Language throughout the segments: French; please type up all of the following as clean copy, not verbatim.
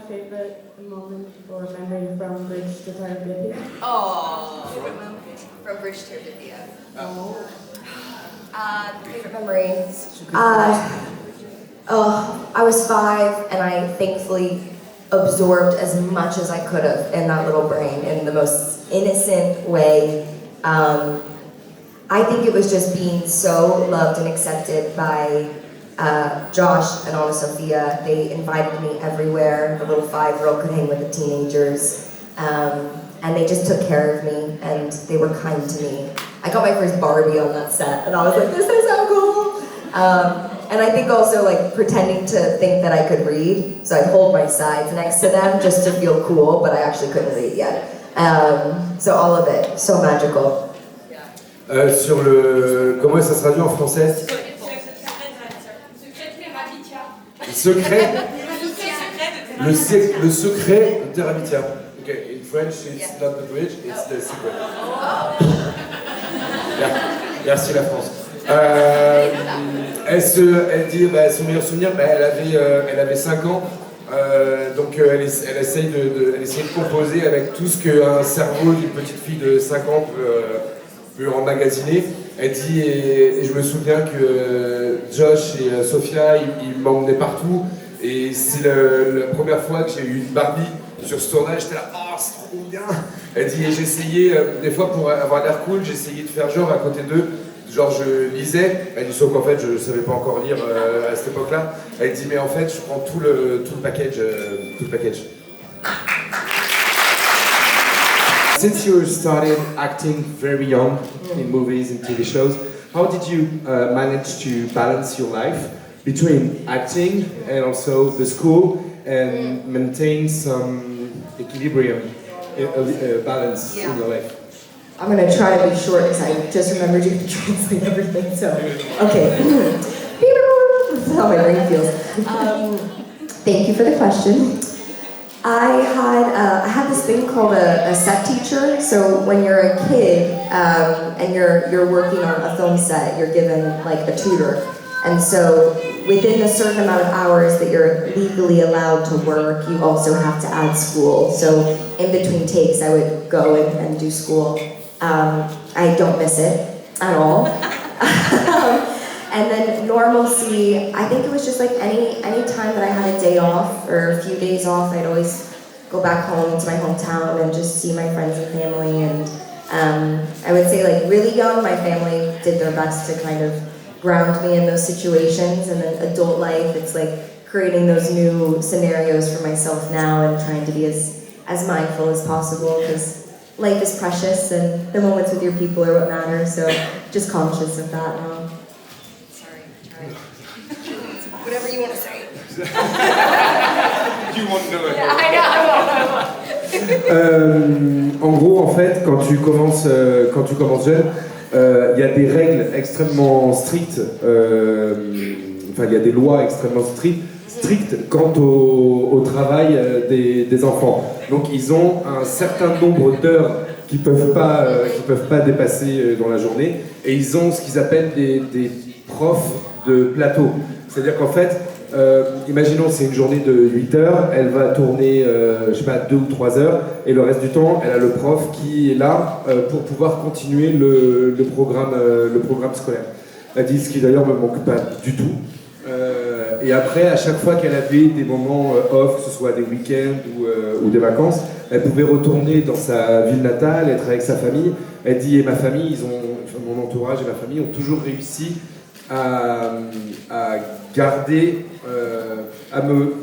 favorite moment or memory from Bridge to Terabithia? Oh, from Bridge to Terabithia. Oh. Favorite memories? I was 5 and I thankfully absorbed as much as I could have in that little brain in the most innocent way. I think it was just being so loved and accepted by Josh and Anna Sophia. They invited me everywhere. The little 5-year-old could hang with the teenagers. And they just took care of me and they were kind to me. I got my first Barbie on that set and I was like, this is so cool! And I think also like pretending to think that I could read, so I'd hold my sides next to them just to feel cool, but I actually couldn't read yet. So all of it, so magical. Sur le... Comment ça se traduit en français? Secret. Le secret de Terabithia. Okay, in French it's not the bridge, it's the secret. Merci la France. Elle dit son meilleur souvenir, elle avait 5 ans, donc elle essayait de composer avec tout ce qu'un cerveau d'une petite fille de 5 ans peut emmagasiner. Elle dit, et je me souviens que Josh et Sophia, ils m'emmenaient partout, et c'est la première fois que j'ai eu une Barbie sur ce tournage, j'étais là, oh c'est trop bien. Elle dit, et j'essayais, des fois pour avoir l'air cool, j'essayais de faire genre à côté d'eux, genre je lisais, elle dit sauf qu'en fait je ne savais pas encore lire à cette époque-là. Elle dit mais en fait je prends tout le package. Since you started acting very young in movies and TV shows, how did you manage to balance your life between acting and also the school and maintain some equilibrium, balance in your life? I'm going to try to be short because I just remembered you to translate everything, so, okay. That's how my brain feels. Thank you for the question. I had this thing called a set teacher, so when you're a kid and you're working on a film set, you're given like a tutor. And so within a certain amount of hours that you're legally allowed to work, you also have to add school. So in between takes, I would go and do school. I don't miss it at all. And then normalcy, I think it was just like any time that I had a day off or a few days off, I'd always go back home to my hometown and just see my friends and family. And I would say like really young, my family did their best to kind of ground me in those situations. And then adult life, it's like creating those new scenarios for myself now and trying to be as mindful as possible because life is precious and the moments with your people are what matter, so just conscious of that now. Sorry, try. Whatever you want to say. You want to know it. Yeah, I know. En gros, en fait, quand tu commences jeune, il y a des règles extrêmement strictes, il y a des lois extrêmement strictes quant au travail des enfants. Donc ils ont un certain nombre d'heures qu'ils peuvent pas dépasser dans la journée, et ils ont ce qu'ils appellent des profs de plateau. C'est-à-dire qu'en fait, imaginons c'est une journée de 8 heures, elle va tourner, 2 ou 3 heures, et le reste du temps, elle a le prof qui est là pour pouvoir continuer le programme scolaire. Elle dit ce qui d'ailleurs me manque pas du tout. Et après, à chaque fois qu'elle avait des moments off, que ce soit des week-ends ou des vacances, elle pouvait retourner dans sa ville natale, être avec sa famille. Elle dit, et ma famille, mon entourage et ma famille ont toujours réussi à garder, à me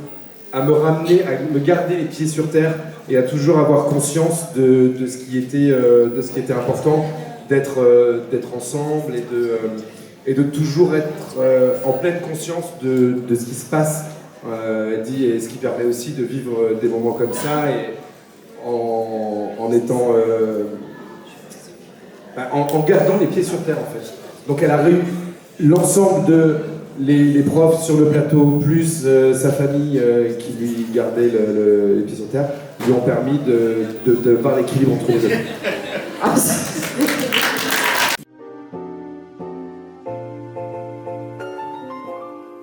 ramener, à me garder les pieds sur terre et à toujours avoir conscience de ce qui était important, d'être ensemble et de toujours être en pleine conscience de ce qui se passe, elle dit, et ce qui permet aussi de vivre des moments comme ça et en étant en gardant les pieds sur terre en fait. Donc elle a réuni l'ensemble de les profs sur le plateau plus sa famille qui lui gardait les pieds sur terre lui ont permis de voir l'équilibre entre les deux.